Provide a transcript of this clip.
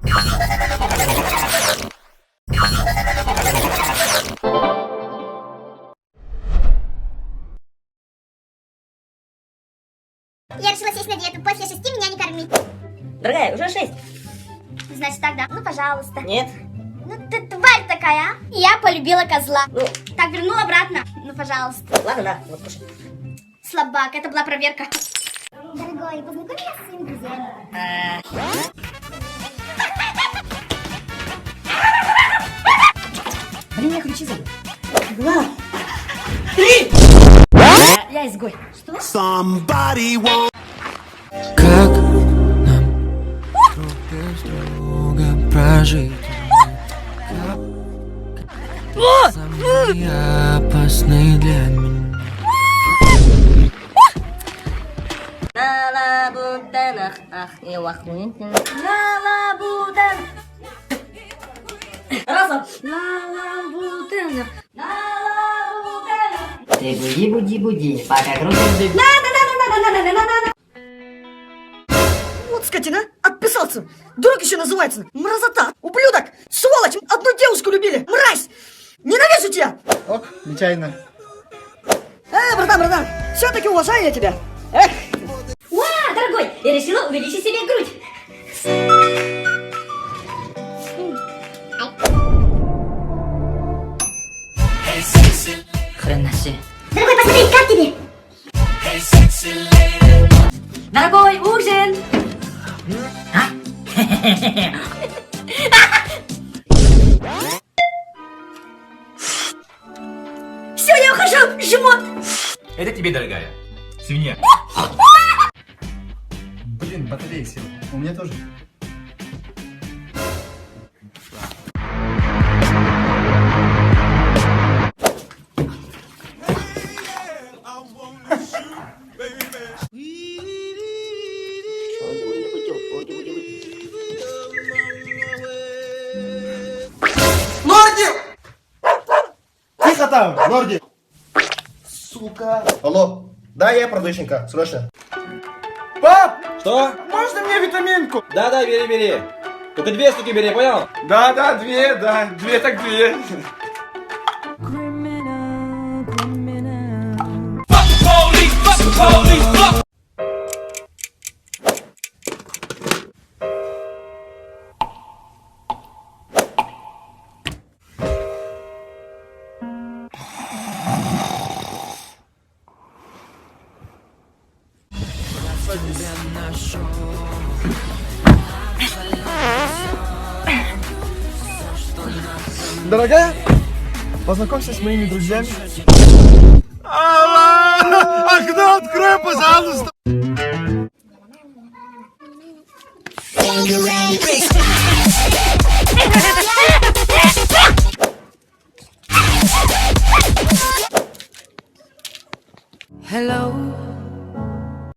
Я решила сесть на диету. После 6 меня не кормить. Дорогая, уже 6. Значит так, да? Ну, пожалуйста. Нет. Ну, ты тварь такая, а? Я полюбила козла. Ну, Так, верну обратно. Ну, пожалуйста. ладно, на, вот кушай. Слабак, это была проверка. Дорогой, познакомь меня с своими друзьями. Блин, я ключи забыл. 2, 3. Я изгой. Что? Somebody won't. Как нам друг без друга прожить? Самый опасный для меня. На лабутенах, ах, и лохуентин. На лабутенах. Разом. На лабутенах. На лабутенах. Ты буди, пока крутишь бег. Вот скотина, отписался. Друг еще называется. Мразота, ублюдок, сволочь, одну девушку любили, мразь. Ненавижу тебя. Ок, нечаянно. Братан, все-таки уважаю я тебя. Эх. Уа, дорогой, я решила увеличить себе грудь. Хрена себе. Дорогой, посмотри, как тебе? Дорогой, ужин. А? Все, я ухожу, жмот. Это тебе, дорогая. Свинья. Блин, батарея села. У меня тоже. Лорди! Тихо там, Лорди! Сука! Алло, да, я продавщенка, срочно. Пап! Что? Можно мне витаминку? Да, бери. Только 2 штуки бери, понял? Да, 2 так 2. Дорогая, познакомься с моими друзьями. Окно открой, пожалуйста. Hello.